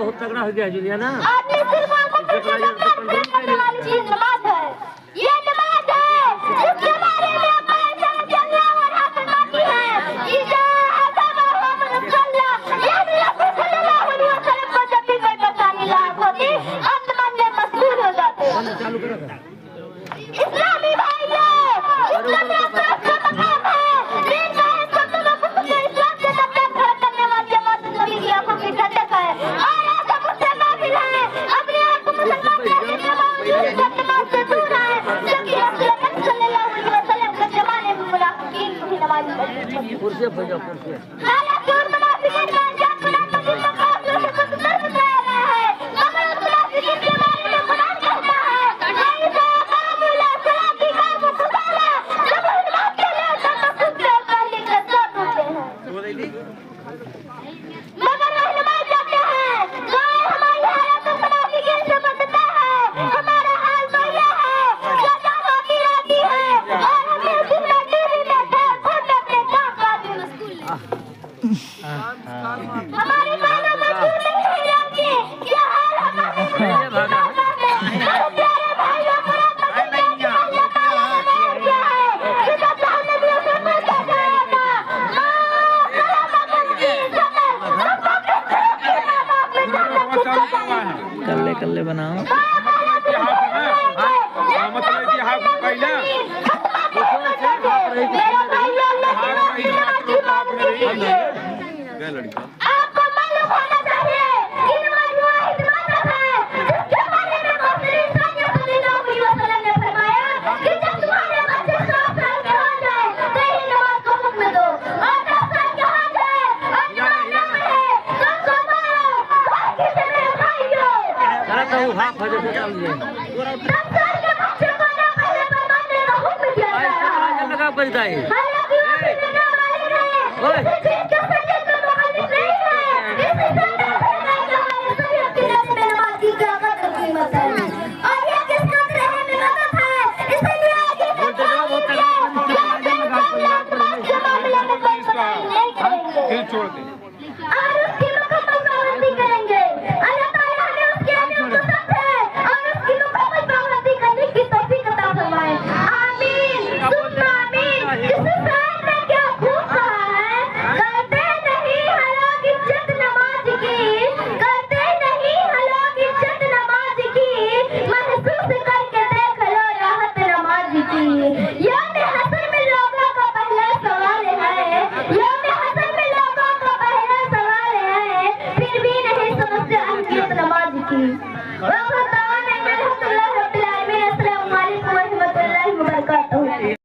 बहुत तगड़ा हो गया जुलिया ना। इस्लामी भाइयों, कुर्सी भैया कुर्सी हमारे बालों में क्यों नहीं है योगी? क्या हाल हमारे प्यारे भाइयों क्या है कि हमने भी उसे मिलता जाएगा। कल्ले कल्ले बनाओ आपको मालूम होना चाहिए कि नमाज वाहिद मजहब है जिसके बारे में मोहम्मद सल्लल्लाहु अलैहि वसल्लम ने फरमाया कि जब तुम्हारे बच्चे 7 साल के हो जाए तो ही नमाज को हुक्म दो और 10 साल के हो जाए और नमाज न पढ़े तो उसको मारो। किसी मेरे भाइयों 10 साल के बच्चे को न पहले पर मारने का हुक्म दिया गया लगा बजता है। छोड़ दे और उसकी मुकम्मल पाबंदी करेंगे। अल्लाह ताला हमें उसके पसंद है और उसकी मुकम्मल पाबंदी करने की तौफीक अता फरमाए। आमीन सुम्मा आमीन। इस शायर ने क्या खूब कहा है, करते नहीं हलाक इज्जत नमाज की, करते नहीं हलाक इज्जत नमाज की, महसूस करके देख लो राहत नमाज की। यौम हसर में लोगों का पहला सवाल है, यौम हसर में लोगों का पहला सवाल है, फिर भी नहीं समझते अहमियत नमाज की।